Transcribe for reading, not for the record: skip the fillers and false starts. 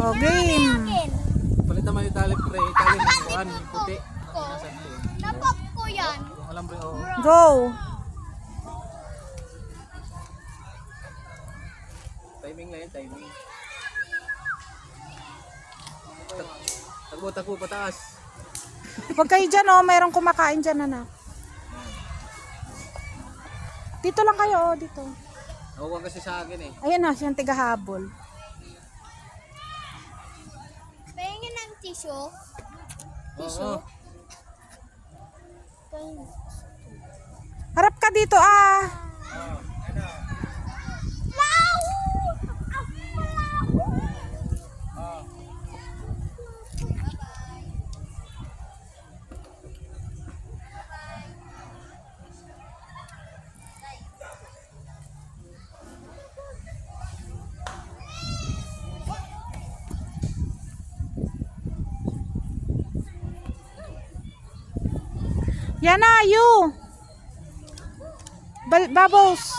Oh, game. Palitan mo yung tali pre, tali mo yung puti. Napop ko yan. Yung alambre, oo. Go. Timing lang yun, timing. Takbo, pataas. Huwag kayo dyan, oh. Mayroong kumakain dyan, anak. Dito lang kayo, oh. Dito. Huwag kasi sa akin eh. Ayan na, siyang tigahabol. Pahingin ng tissue. Oo. Harap ka dito, ah. Yan na, you. Bubbles.